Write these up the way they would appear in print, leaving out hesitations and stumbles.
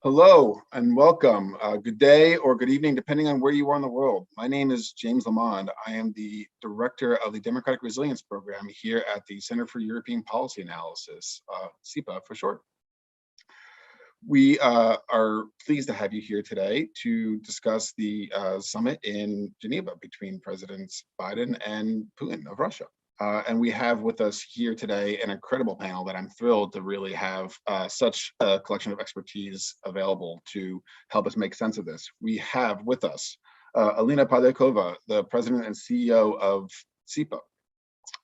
Hello and welcome. Good day or good evening, depending on where you are in the world. My name is James Lamond. I am the director of the Democratic Resilience Program here at the Center for European Policy Analysis, CEPA for short. We are pleased to have you here today to discuss the summit in Geneva between Presidents Biden and Putin of Russia. And we have with us here today an incredible panel that I'm thrilled to really have such a collection of expertise available to help us make sense of this. We have with us Alina Polyakova, the president and CEO of CEPA.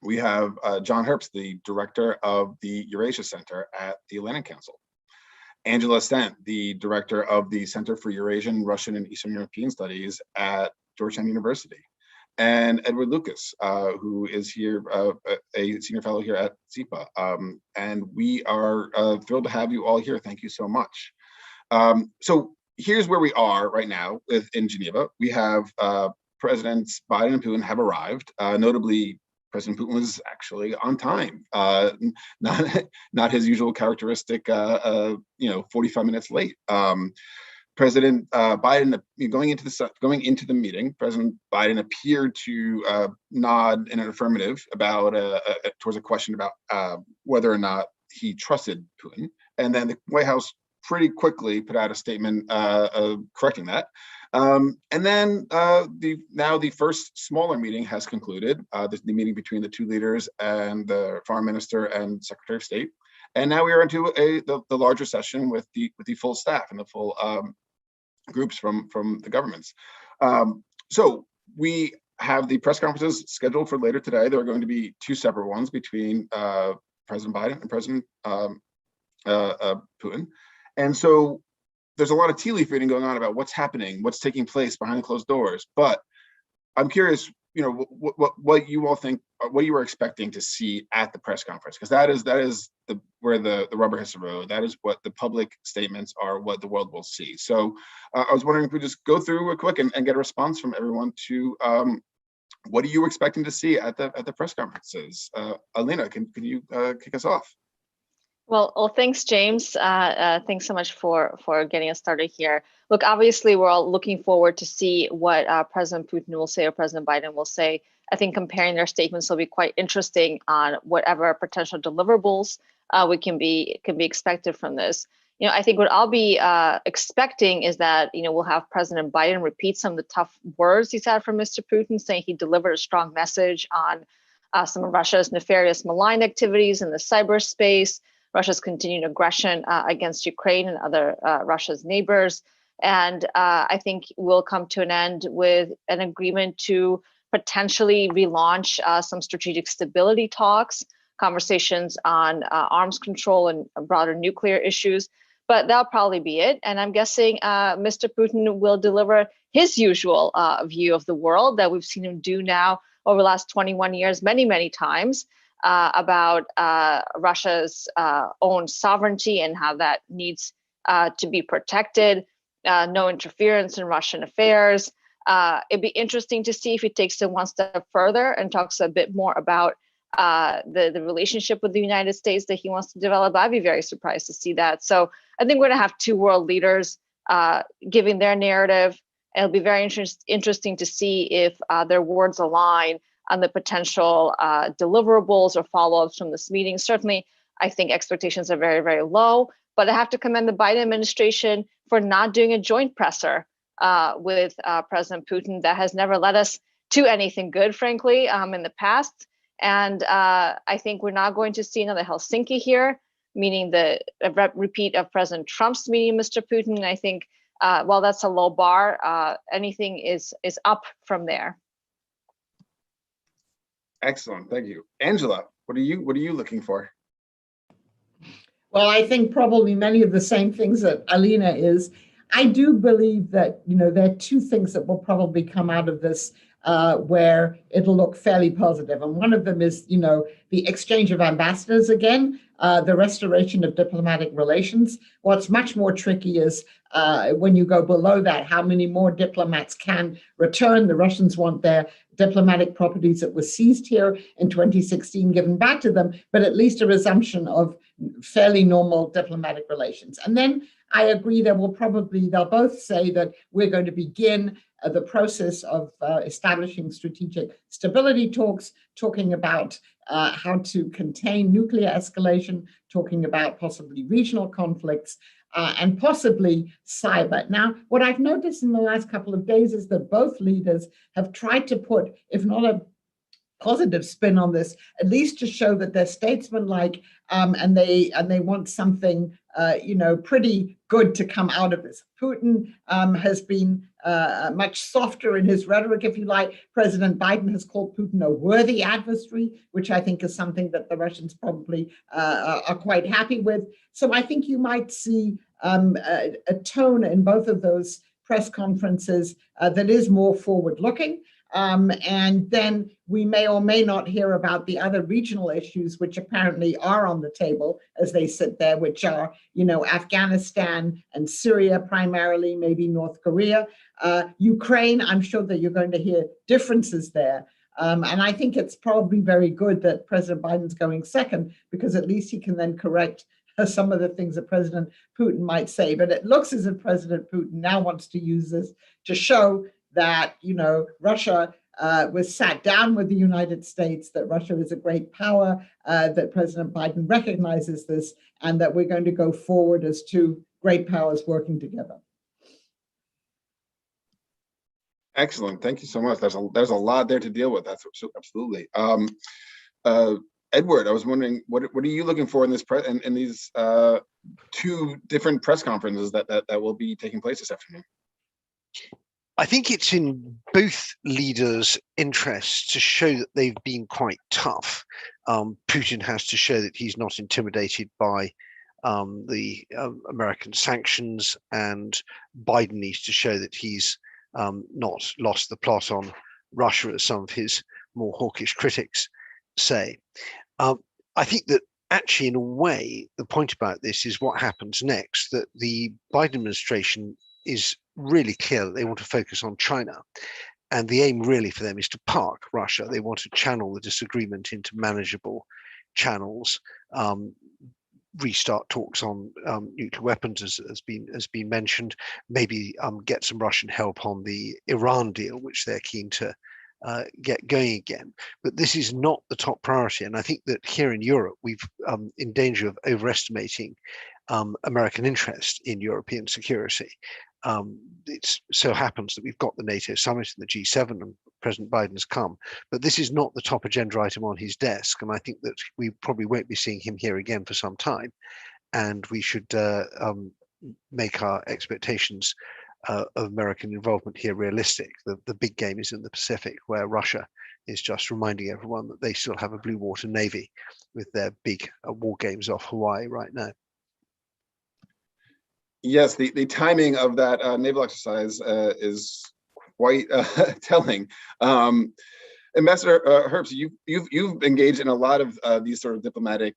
We have John Herbst, the director of the Eurasia Center at the Atlantic Council. Angela Stent, the director of the Center for Eurasian, Russian, and Eastern European Studies at Georgetown University. And Edward Lucas, who is here, a senior fellow here at CEPA. And we are thrilled to have you all here. Thank you so much. So here's where we are right now in Geneva. We have Presidents Biden and Putin have arrived. Notably, President Putin was actually on time, not his usual characteristic, 45 minutes late. President Biden, going into the meeting, President Biden appeared to nod in an affirmative about towards a question about whether or not he trusted Putin, and then the White House pretty quickly put out a statement correcting that. And then the first smaller meeting has concluded, the meeting between the two leaders and the foreign minister and secretary of state. And now we are into the larger session with the full staff and the full groups from the governments. So we have the press conferences scheduled for later today. There are going to be two separate ones between President Biden and President Putin. And so there's a lot of tea leaf reading going on about what's happening, what's taking place behind closed doors. But I'm curious, what you all think, what you were expecting to see at the press conference, because that is where the rubber hits the road. That is what the public statements are, what the world will see. So I was wondering if we just go through real quick and get a response from everyone to what are you expecting to see at the press conferences? Alina, can you kick us off? Well, thanks, James. Thanks so much for getting us started here. Look, obviously, we're all looking forward to see what President Putin will say or President Biden will say. I think comparing their statements will be quite interesting on whatever potential deliverables can be expected from this. I think what I'll be expecting is that we'll have President Biden repeat some of the tough words he's had from Mr. Putin, saying he delivered a strong message on some of Russia's nefarious malign activities in the cyberspace, Russia's continued aggression against Ukraine and other Russia's neighbors. And I think we'll come to an end with an agreement to potentially relaunch some strategic stability talks, conversations on arms control and broader nuclear issues. But that'll probably be it. And I'm guessing Mr. Putin will deliver his usual view of the world that we've seen him do now over the last 21 years, many, many times. About Russia's own sovereignty and how that needs to be protected, no interference in Russian affairs. It'd be interesting to see if he takes it one step further and talks a bit more about the relationship with the United States that he wants to develop. I'd be very surprised to see that. So I think we're going to have two world leaders giving their narrative. And it'll be very interesting to see if their words align on the potential deliverables or follow-ups from this meeting. Certainly, I think expectations are very, very low, but I have to commend the Biden administration for not doing a joint presser with President Putin. That has never led us to anything good, frankly, in the past. And I think we're not going to see another Helsinki here, meaning the repeat of President Trump's meeting with Mr. Putin. I think while that's a low bar, anything is up from there. Excellent, thank you. Angela, what are you looking for? Well, I think probably many of the same things that Alina is. I do believe that, there are two things that will probably come out of this where it'll look fairly positive. And one of them is, the exchange of ambassadors again, the restoration of diplomatic relations. What's much more tricky is when you go below that, how many more diplomats can return. The Russians want their diplomatic properties that were seized here in 2016 given back to them, but at least a resumption of fairly normal diplomatic relations. And then I agree they'll both say that we're going to begin the process of establishing strategic stability talks, talking about how to contain nuclear escalation, talking about possibly regional conflicts, and possibly cyber. Now, what I've noticed in the last couple of days is that both leaders have tried to put, if not a positive spin on this, at least to show that they're statesmanlike, and they want something pretty good to come out of this. Putin has been much softer in his rhetoric, if you like. President Biden has called Putin a worthy adversary, which I think is something that the Russians probably are quite happy with. So I think you might see a tone in both of those press conferences that is more forward-looking. And then we may or may not hear about the other regional issues, which apparently are on the table as they sit there, which are, Afghanistan and Syria primarily, maybe North Korea. Ukraine, I'm sure that you're going to hear differences there. And I think it's probably very good that President Biden's going second, because at least he can then correct some of the things that President Putin might say. But it looks as if President Putin now wants to use this to show that, Russia was sat down with the United States, that Russia is a great power, that President Biden recognizes this, and that we're going to go forward as two great powers working together. Excellent. Thank you so much. There's a lot there to deal with. That's absolutely. Edward, I was wondering, what are you looking for in this in these two different press conferences that will be taking place this afternoon? I think it's in both leaders' interests to show that they've been quite tough. Putin has to show that he's not intimidated by the American sanctions, and Biden needs to show that he's not lost the plot on Russia, as some of his more hawkish critics say. I think that actually, in a way, the point about this is what happens next, that the Biden administration is really clear that they want to focus on China. And the aim really for them is to park Russia. They want to channel the disagreement into manageable channels, restart talks on nuclear weapons, as been mentioned, maybe get some Russian help on the Iran deal, which they're keen to get going again. But this is not the top priority. And I think that here in Europe, we've in danger of overestimating American interest in European security. It so happens that we've got the NATO summit and the G7, and President Biden's come, but this is not the top agenda item on his desk. And I think that we probably won't be seeing him here again for some time. And we should make our expectations of American involvement here realistic. The big game is in the Pacific, where Russia is just reminding everyone that they still have a blue water navy with their big war games off Hawaii right now. Yes, the timing of that naval exercise is quite telling. Ambassador Herbst, you've engaged in a lot of these sort of diplomatic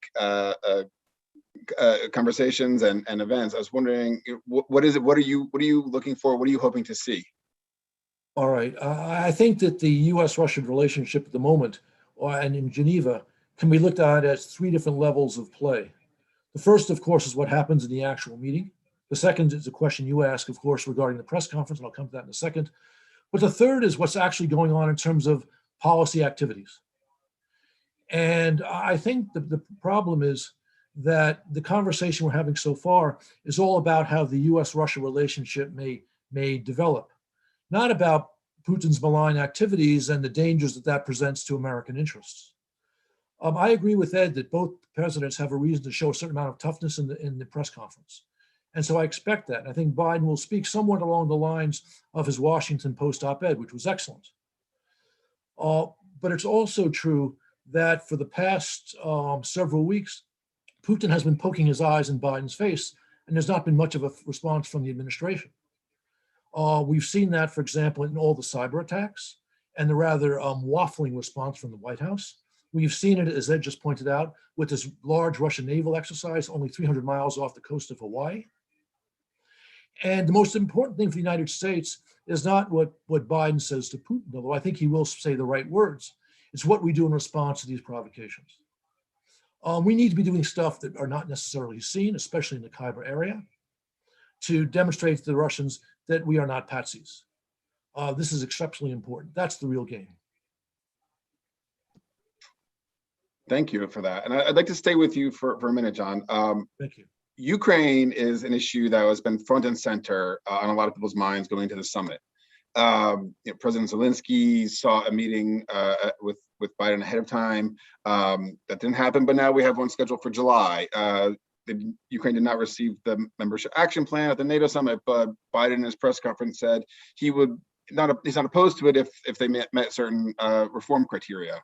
conversations and events. I was wondering, what is it? What are you looking for? What are you hoping to see? All right, I think that the U.S. Russian relationship at the moment, and in Geneva, can be looked at as three different levels of play. The first, of course, is what happens in the actual meeting. The second is the question you ask, of course, regarding the press conference, and I'll come to that in a second. But the third is what's actually going on in terms of policy activities. And I think the problem is that the conversation we're having so far is all about how the U.S.-Russia relationship may develop, not about Putin's malign activities and the dangers that presents to American interests. I agree with Ed that both presidents have a reason to show a certain amount of toughness in the press conference. And so I expect that. I think Biden will speak somewhat along the lines of his Washington Post op-ed, which was excellent. But it's also true that for the past several weeks, Putin has been poking his eyes in Biden's face, and there's not been much of a response from the administration. We've seen that, for example, in all the cyber attacks and the rather waffling response from the White House. We've seen it, as Ed just pointed out, with this large Russian naval exercise only 300 miles off the coast of Hawaii. And the most important thing for the United States is not what Biden says to Putin, although I think he will say the right words. It's what we do in response to these provocations. We need to be doing stuff that are not necessarily seen, especially in the Khyber area. to demonstrate to the Russians that we are not patsies. This is exceptionally important. That's the real game. Thank you for that. And I'd like to stay with you for a minute, John. Thank you. Ukraine is an issue that has been front and center on a lot of people's minds going into the summit. President Zelensky saw a meeting with Biden ahead of time. That didn't happen, but now we have one scheduled for July. Ukraine did not receive the membership action plan at the NATO summit, but Biden in his press conference said he's not opposed to it if they met certain reform criteria.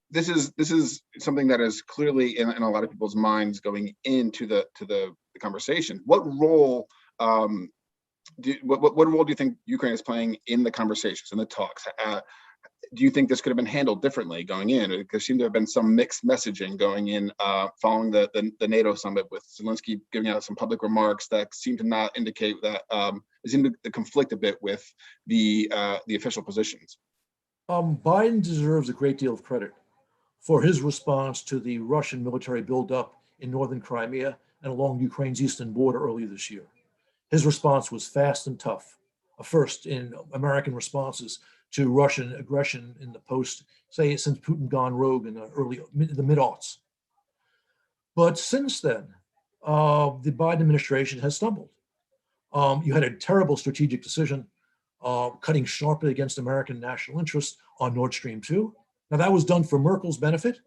This is something that is clearly in a lot of people's minds going into the conversation. What role what role do you think Ukraine is playing in the conversations, in the talks? Do you think this could have been handled differently going in? There seemed to have been some mixed messaging going in following the NATO summit, with Zelensky giving out some public remarks that seemed to not indicate that it seemed to conflict a bit with the official positions. Biden deserves a great deal of credit for his response to the Russian military buildup in northern Crimea and along Ukraine's eastern border earlier this year. His response was fast and tough, a first in American responses to Russian aggression in the since Putin gone rogue in the mid-aughts. But since then, the Biden administration has stumbled. You had a terrible strategic decision, cutting sharply against American national interests on Nord Stream 2. Now, that was done for Merkel's benefit,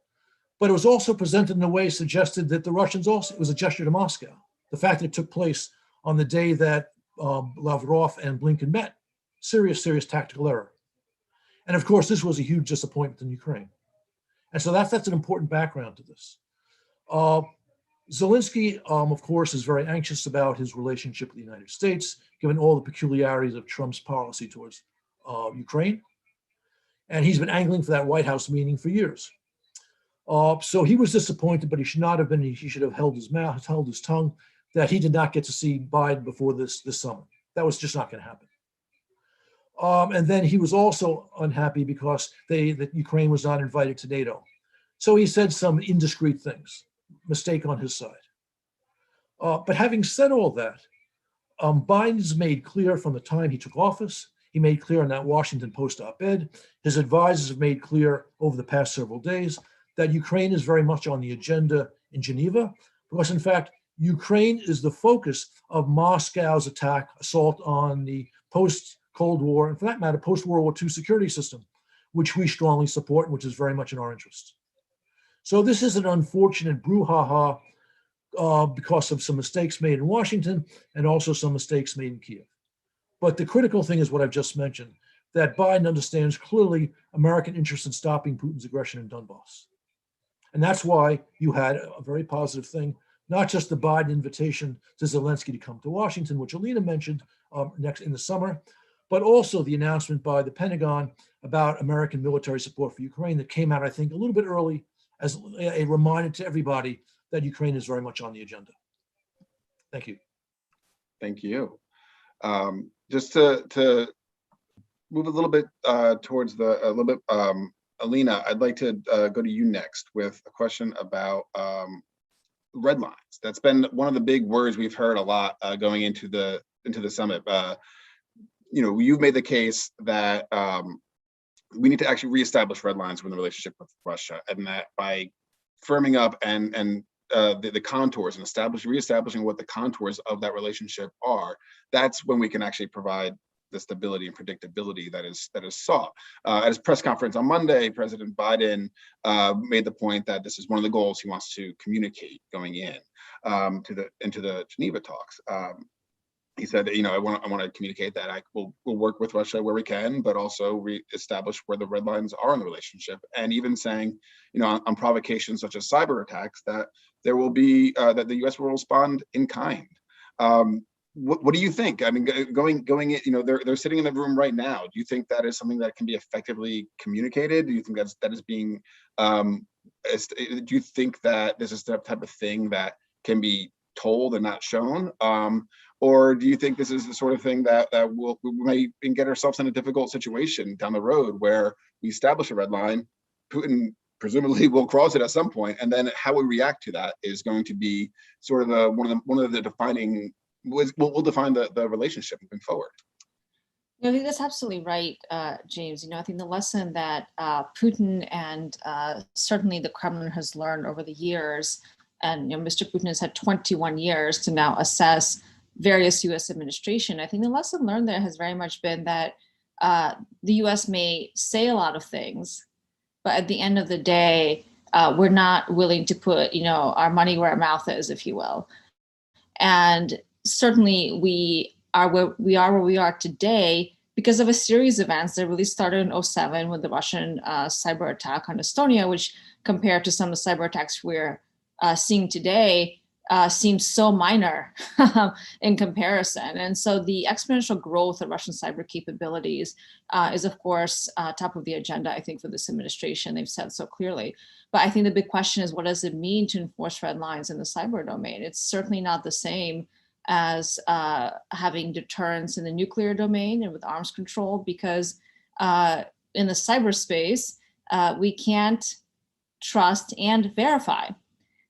but it was also presented in a way suggested that the Russians it was a gesture to Moscow. The fact that it took place on the day that Lavrov and Blinken met, serious tactical error. And of course, this was a huge disappointment in Ukraine. And so that's an important background to this. Zelensky, of course, is very anxious about his relationship with the United States, given all the peculiarities of Trump's policy towards Ukraine. And he's been angling for that White House meeting for years. So he was disappointed, but he should not have been. He should have held his tongue, that he did not get to see Biden before this summer. That was just not going to happen. And then he was also unhappy because that Ukraine was not invited to NATO. So he said some indiscreet things, mistake on his side. But having said all that, Biden's made clear from the time he took office, he made clear in that Washington Post op-ed, his advisors have made clear over the past several days that Ukraine is very much on the agenda in Geneva, because in fact, Ukraine is the focus of Moscow's assault on the post-Cold War, and for that matter, post-World War II security system, which we strongly support and which is very much in our interest. So this is an unfortunate brouhaha because of some mistakes made in Washington and also some mistakes made in Kiev. But the critical thing is what I've just mentioned, that Biden understands clearly American interest in stopping Putin's aggression in Donbass. And that's why you had a very positive thing, not just the Biden invitation to Zelensky to come to Washington, which Alina mentioned next in the summer, but also the announcement by the Pentagon about American military support for Ukraine that came out, I think, a little bit early as a reminder to everybody that Ukraine is very much on the agenda. Thank you. Thank you. Just to move a little bit towards Alina, I'd like to go to you next with a question about red lines. That's been one of the big words we've heard a lot going into the summit. You've made the case that we need to actually reestablish red lines in the relationship with Russia, and that by firming up and the contours and reestablishing what the contours of that relationship are, that's when we can actually provide the stability and predictability that is sought. At his press conference on Monday, President Biden made the point that this is one of the goals he wants to communicate going in into the Geneva talks. He said, I want to communicate that we'll work with Russia where we can, but also reestablish where the red lines are in the relationship, and even saying, on provocations such as cyber attacks, that there will be that the U.S. will respond in kind. What do you think? I mean, going in, they're sitting in the room right now. Do you think that is something that can be effectively communicated? Do you think that is being? Do you think that this is the type of thing that can be told and not shown? Or do you think this is the sort of thing that we might get ourselves in a difficult situation down the road where we establish a red line, Putin presumably will cross it at some point, and then how we react to that is going to be sort of one of the defining will define the relationship moving forward. I think that's absolutely right, James. I think the lesson that Putin and certainly the Kremlin has learned over the years, and Mr. Putin has had 21 years to now assess various U.S. administration. I think the lesson learned there has very much been that the U.S. may say a lot of things, but at the end of the day, we're not willing to put our money where our mouth is, if you will. And certainly we are where we are today because of a series of events that really started in 2007 with the Russian cyber attack on Estonia, which compared to some of the cyber attacks we're seeing today seems so minor in comparison. And so the exponential growth of Russian cyber capabilities is, of course, top of the agenda, I think, for this administration. They've said so clearly. But I think the big question is, what does it mean to enforce red lines in the cyber domain? It's certainly not the same as having deterrence in the nuclear domain and with arms control, because in the cyberspace, we can't trust and verify,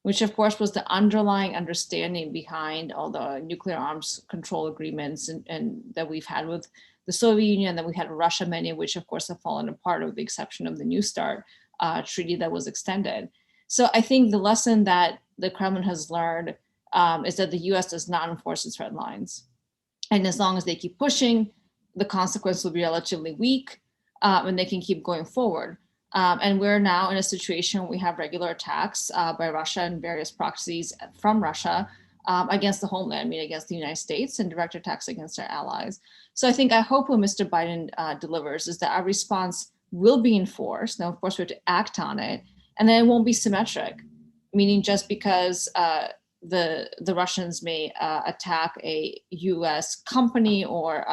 which of course was the underlying understanding behind all the nuclear arms control agreements and that we've had with the Soviet Union, that we had with Russia, many of which of course have fallen apart with the exception of the New START treaty that was extended. So I think the lesson that the Kremlin has learned is that the US does not enforce its red lines. And as long as they keep pushing, the consequence will be relatively weak and they can keep going forward. And we're now in a situation where we have regular attacks by Russia and various proxies from Russia against the homeland, against the United States, and direct attacks against our allies. So I hope what Mr. Biden delivers is that our response will be enforced. Now, of course, we have to act on it, and then it won't be symmetric, meaning just because the Russians may attack a U.S. company or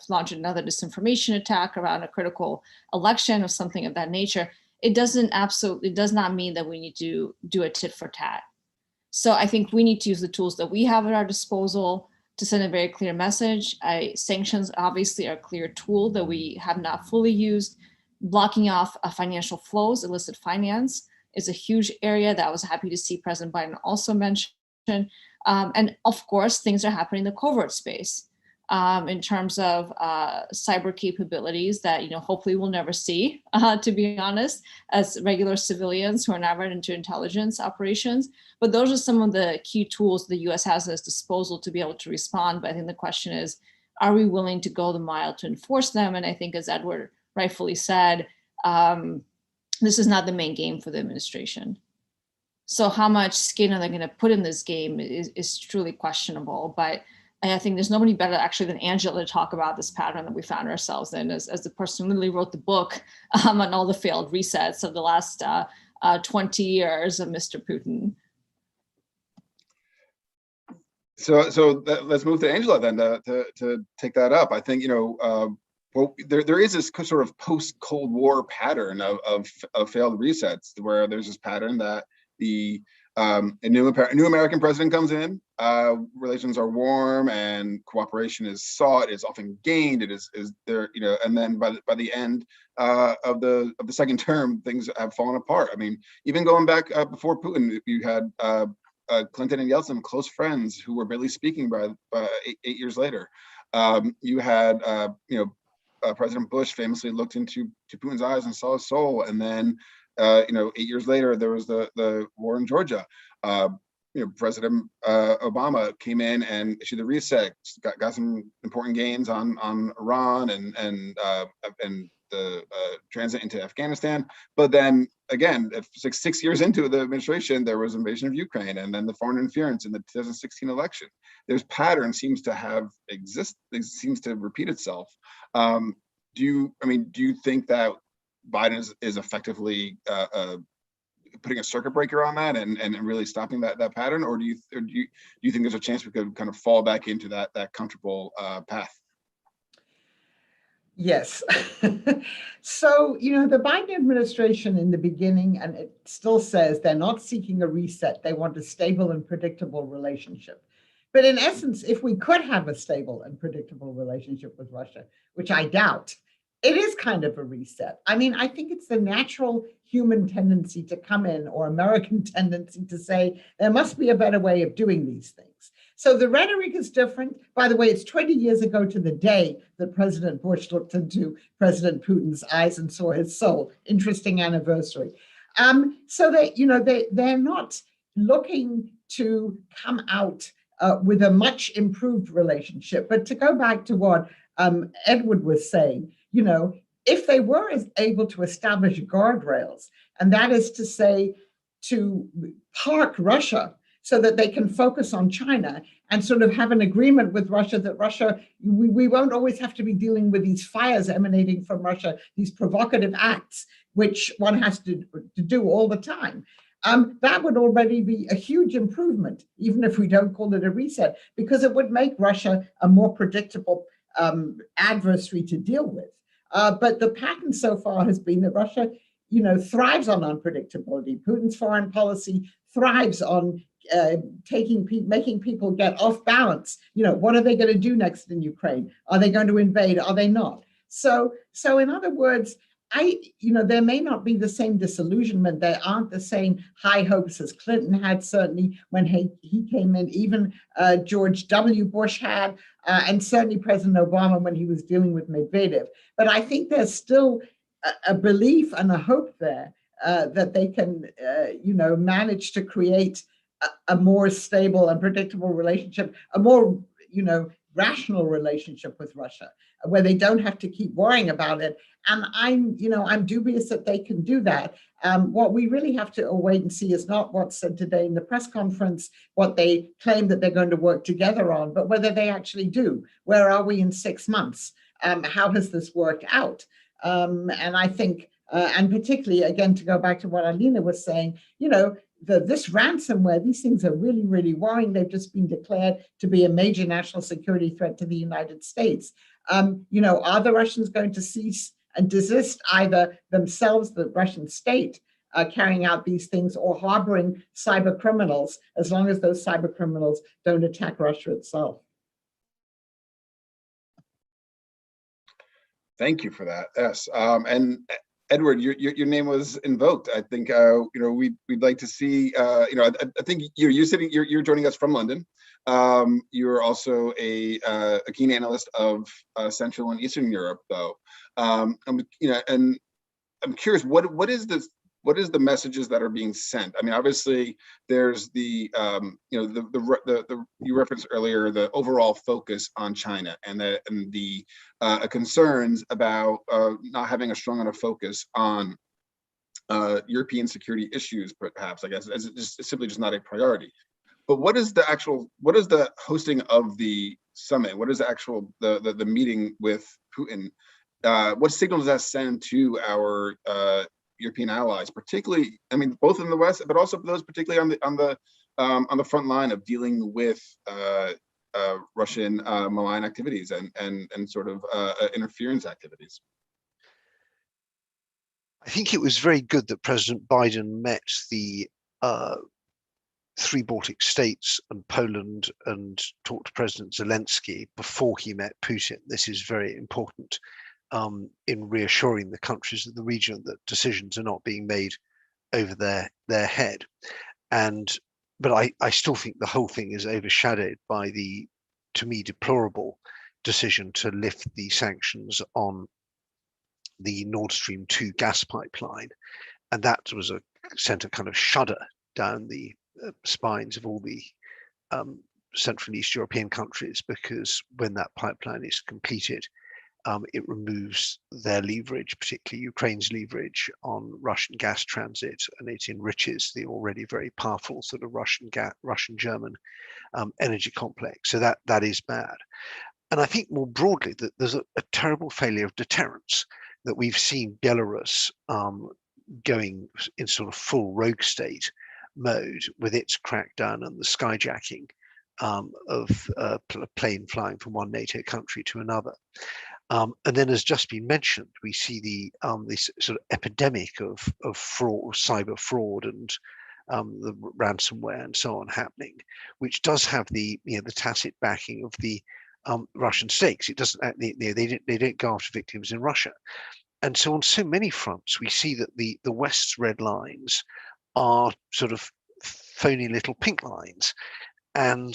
launch another disinformation attack around a critical election or something of that nature, it does not mean that we need to do a tit for tat. So I think we need to use the tools that we have at our disposal to send a very clear message. Sanctions obviously are a clear tool that we have not fully used. Blocking off financial flows, illicit finance, is a huge area that I was happy to see President Biden also mention. And of course, things are happening in the covert space in terms of cyber capabilities that hopefully we'll never see, to be honest, as regular civilians who are not read into intelligence operations. But those are some of the key tools the U.S. has at its disposal to be able to respond. But I think the question is, are we willing to go the mile to enforce them? And I think, as Edward rightfully said, this is not the main game for the administration. So how much skin are they going to put in this game is truly questionable. But I think there's nobody better actually than Angela to talk about this pattern that we found ourselves in as the person who literally wrote the book on all the failed resets of the last 20 years of Mr. Putin. So let's move to Angela then to take that up. I think, well, there is this sort of post-Cold War pattern of failed resets, where there's this pattern that a new American president comes in, relations are warm and cooperation is sought, is often gained, it is there, and then by the end of the second term, things have fallen apart. Even going back before Putin, you had Clinton and Yeltsin, close friends who were barely speaking by 8 years later. You had President Bush famously looked into Putin's eyes and saw his soul, and then 8 years later there was the war in Georgia. President Obama came in and issued the reset, got some important gains on Iran and the transit into Afghanistan. But then again, 6 years into the administration, there was invasion of Ukraine, and then the foreign interference in the 2016 election. There's pattern seems to repeat itself. Do you think that Biden is effectively putting a circuit breaker on that and really stopping that pattern, or do you think there's a chance we could kind of fall back into that comfortable path? Yes. So, the Biden administration in the beginning, and it still says they're not seeking a reset. They want a stable and predictable relationship. But in essence, if we could have a stable and predictable relationship with Russia, which I doubt, it is kind of a reset. I think it's the natural human tendency to come in, or American tendency to say, there must be a better way of doing these things. So the rhetoric is different. By the way, it's 20 years ago to the day that President Bush looked into President Putin's eyes and saw his soul. Interesting anniversary. So they're not looking to come out with a much improved relationship. But to go back to what Edward was saying, if they were able to establish guardrails, and that is to say, to park Russia so that they can focus on China and sort of have an agreement with Russia that we won't always have to be dealing with these fires emanating from Russia, these provocative acts, which one has to do all the time. That would already be a huge improvement, even if we don't call it a reset, because it would make Russia a more predictable adversary to deal with. But the pattern so far has been that Russia, thrives on unpredictability. Putin's foreign policy thrives on making people get off balance. What are they going to do next in Ukraine? Are they going to invade? Are they not? So in other words, there may not be the same disillusionment. There aren't the same high hopes as Clinton had, certainly when he came in, even George W. Bush had, and certainly President Obama when he was dealing with Medvedev. But I think there's still a belief and a hope there that they can, manage to create a more stable and predictable relationship, a more, rational relationship with Russia, where they don't have to keep worrying about it. And I'm dubious that they can do that. What we really have to wait and see is not what's said today in the press conference, what they claim that they're going to work together on, but whether they actually do. Where are we in 6 months? How has this worked out? And I think, and particularly, again, to go back to what Alina was saying, this ransomware, these things are really, really worrying. They've just been declared to be a major national security threat to the United States. Are the Russians going to cease and desist, either themselves, the Russian state, carrying out these things, or harboring cyber criminals, as long as those cyber criminals don't attack Russia itself? Thank you for that. Yes, and Edward, your name was invoked. I think we'd like to see. I think you're joining us from London. You're also a keen analyst of Central and Eastern Europe, though. And I'm curious, what is the messages that are being sent? I mean, obviously, there's the you referenced earlier the overall focus on China and the concerns about not having a strong enough focus on European security issues, perhaps, I guess, as it's simply just not a priority. But what is the hosting of the summit? What is the meeting with Putin? What signal does that send to our European allies, particularly, I mean, both in the West, but also those particularly on the front line of dealing with Russian malign activities and sort of interference activities? I think it was very good that President Biden met the 3 Baltic states and Poland and talked to President Zelensky before he met Putin. This is very important in reassuring the countries of the region that decisions are not being made over their head. But I still think the whole thing is overshadowed by the, to me, deplorable decision to lift the sanctions on the Nord Stream 2 gas pipeline. And that was sent a kind of shudder down the spines of all the Central and East European countries, because when that pipeline is completed, it removes their leverage, particularly Ukraine's leverage on Russian gas transit, and it enriches the already very powerful sort of Russian-German energy complex. So that is bad. And I think more broadly that there's a terrible failure of deterrence, that we've seen Belarus going in sort of full rogue state mode with its crackdown and the skyjacking of a plane flying from one NATO country to another. And then, as just been mentioned, we see this sort of epidemic of fraud, cyber fraud, and the ransomware and so on happening, which does have the tacit backing of the Russian stakes. It doesn't. They don't go after victims in Russia, and so on so many fronts, we see that the West's red lines are sort of phony little pink lines, and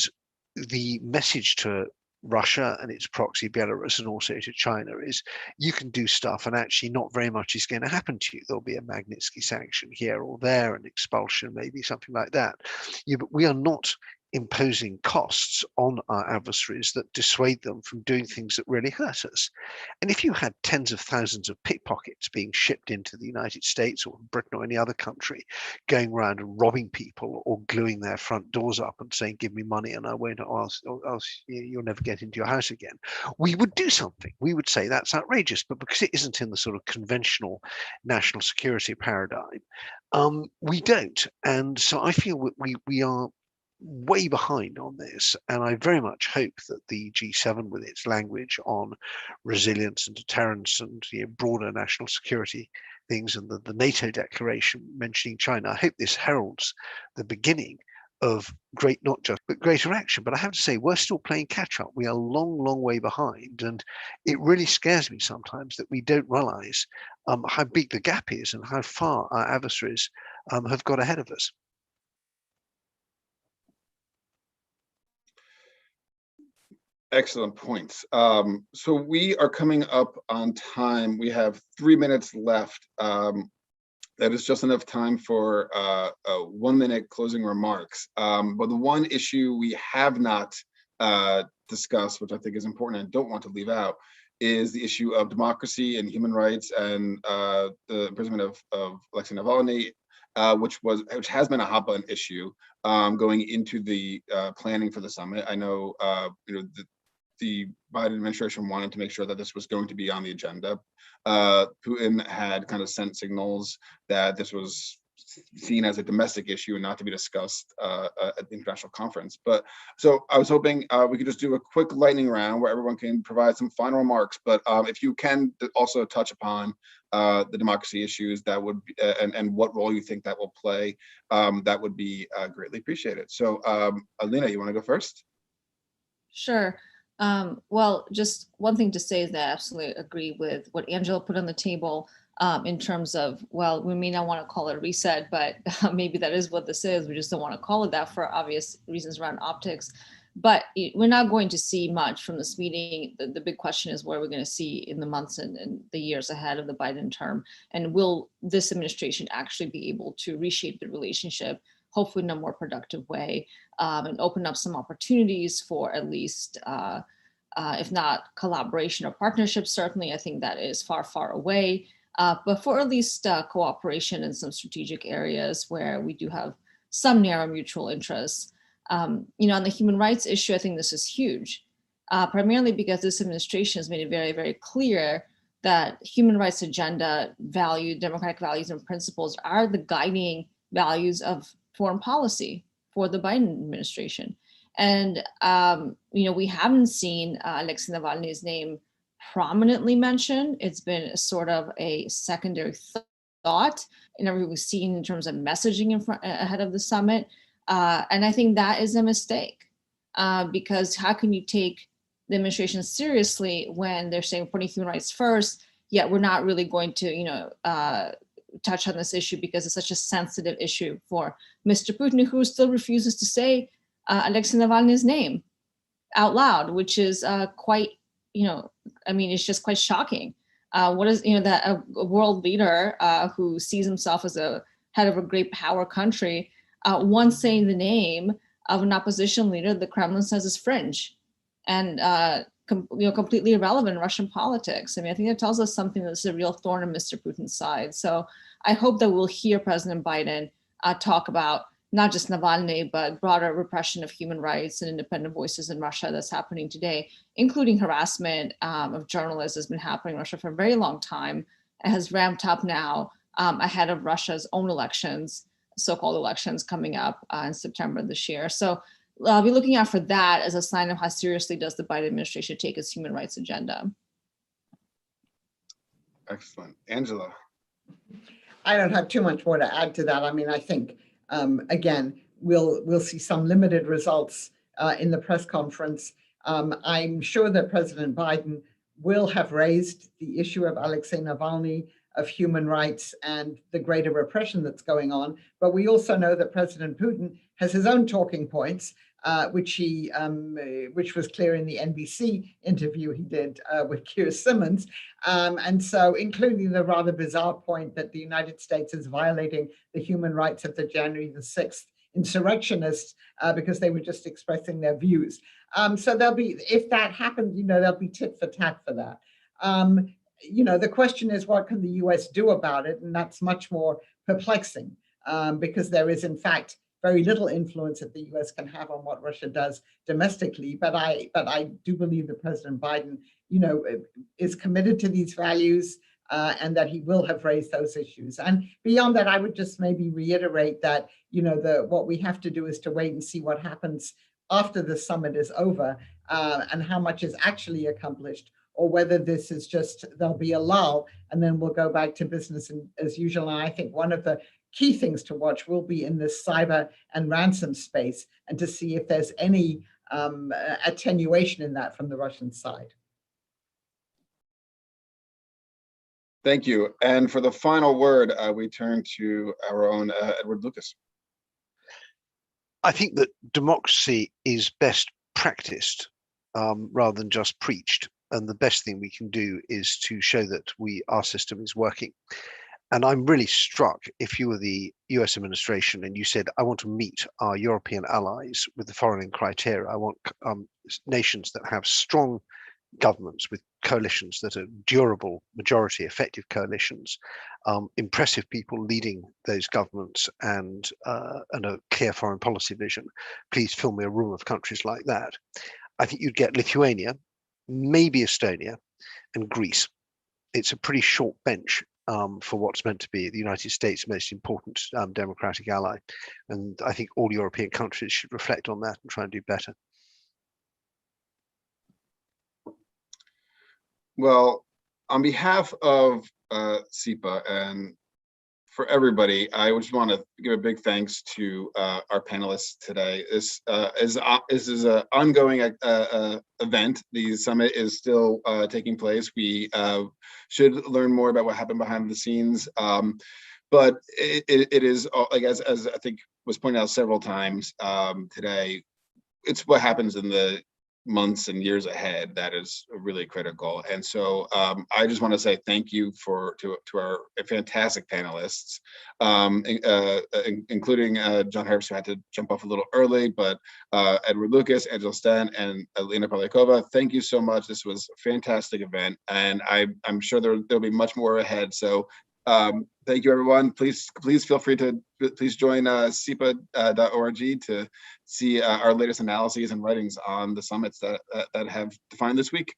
the message to Russia and its proxy Belarus and also to China is you can do stuff and actually not very much is going to happen to you. There'll be a Magnitsky sanction here or there, an expulsion, maybe something like that. But we are not imposing costs on our adversaries that dissuade them from doing things that really hurt us. And if you had tens of thousands of pickpockets being shipped into the United States or Britain or any other country, going around and robbing people or gluing their front doors up and saying, give me money and I won't, or else you'll never get into your house again, we would do something. We would say that's outrageous. But because it isn't in the sort of conventional national security paradigm, we don't. And so I feel that we are way behind on this, and I very much hope that the G7, with its language on resilience and deterrence and broader national security things, and the NATO declaration mentioning China, I hope this heralds the beginning of great, not just, but greater action. But I have to say, we're still playing catch up. We are long way behind, and it really scares me sometimes that we don't realize how big the gap is and how far our adversaries have got ahead of us. Excellent points. So we are coming up on time. We have 3 minutes left. That is just enough time for 1 minute closing remarks. But the one issue we have not discussed, which I think is important and don't want to leave out, is the issue of democracy and human rights and the imprisonment of Alexei Navalny, which has been a hot button issue going into the planning for the summit. I know the Biden administration wanted to make sure that this was going to be on the agenda. Putin had kind of sent signals that this was seen as a domestic issue and not to be discussed at the international conference. But so I was hoping we could just do a quick lightning round where everyone can provide some final remarks. But if you can also touch upon the democracy issues, that would be, and what role you think that will play, that would be greatly appreciated. So Alina, you want to go first? Sure. Well, just one thing to say is that I absolutely agree with what Angela put on the table in terms of, well, we may not want to call it a reset, but maybe that is what this is. We just don't want to call it that for obvious reasons around optics. But we're not going to see much from this meeting. The big question is what we're going to see in the months and the years ahead of the Biden term. And will this administration actually be able to reshape the relationship, hopefully in a more productive way, and open up some opportunities for at least, if not collaboration or partnership, certainly I think that is far away, but for at least cooperation in some strategic areas where we do have some narrow mutual interests. On the human rights issue, I think this is huge, primarily because this administration has made it very clear that human rights agenda, democratic values and principles are the guiding values of foreign policy for the Biden administration. And, we haven't seen Alexei Navalny's name prominently mentioned. It's been sort of a secondary thought in everything we've seen in terms of messaging ahead of the summit. And I think that is a mistake because how can you take the administration seriously when they're saying putting human rights first, yet we're not really going to, touch on this issue because it's such a sensitive issue for Mr. Putin, who still refuses to say Alexei Navalny's name out loud, which is quite, it's just quite shocking. What is, that a world leader who sees himself as a head of a great power country, once saying the name of an opposition leader, the Kremlin says is fringe and completely irrelevant in Russian politics. I think that tells us something that's a real thorn in Mr. Putin's side. So I hope that we'll hear President Biden talk about not just Navalny, but broader repression of human rights and independent voices in Russia that's happening today, including harassment of journalists has been happening in Russia for a very long time. It has ramped up now ahead of Russia's own elections, so-called elections coming up in September this year. So I'll be looking out for that as a sign of how seriously does the Biden administration take its human rights agenda. Excellent. Angela. I don't have too much more to add to that. I think, again, we'll see some limited results in the press conference. I'm sure that President Biden will have raised the issue of Alexei Navalny, of human rights and the greater repression that's going on. But we also know that President Putin has his own talking points which was clear in the NBC interview he did with Keir Simmons. And so including the rather bizarre point that the United States is violating the human rights of the January the 6th insurrectionists because they were just expressing their views. So there'll be, if that happens, there'll be tit for tat for that. The question is, what can the US do about it? And that's much more perplexing because there is, in fact, very little influence that the US can have on what Russia does domestically. But I do believe that President Biden, is committed to these values and that he will have raised those issues. And beyond that, I would just maybe reiterate that, what we have to do is to wait and see what happens after the summit is over and how much is actually accomplished, or whether this is just, there'll be a lull and then we'll go back to business as usual. And I think one of the key things to watch will be in this cyber and ransom space, and to see if there's any attenuation in that from the Russian side. Thank you. And for the final word, we turn to our own Edward Lucas. I think that democracy is best practiced rather than just preached. And the best thing we can do is to show that our system is working. And I'm really struck, if you were the US administration and you said, I want to meet our European allies with the following criteria. I want nations that have strong governments with coalitions that are durable, majority effective coalitions, impressive people leading those governments, and a clear foreign policy vision. Please fill me a room of countries like that. I think you'd get Lithuania, maybe Estonia, and Greece. It's a pretty short bench for what's meant to be the United States' most important democratic ally. And I think all European countries should reflect on that and try and do better. Well, on behalf of SIPA and for everybody, I just want to give a big thanks to our panelists today. This is an ongoing event. The summit is still taking place. We should learn more about what happened behind the scenes. But it is, like as I think was pointed out several times today, it's what happens in the months and years ahead that is really critical. And so I just want to say thank you to our fantastic panelists, including John Herbst, who had to jump off a little early, but Edward Lucas, Angela Stan, and Alina Polyakova. Thank you so much. This was a fantastic event, and I'm sure there'll be much more ahead. So thank you, everyone. Please feel free to join CIPA.org to see our latest analyses and writings on the summits that have defined this week.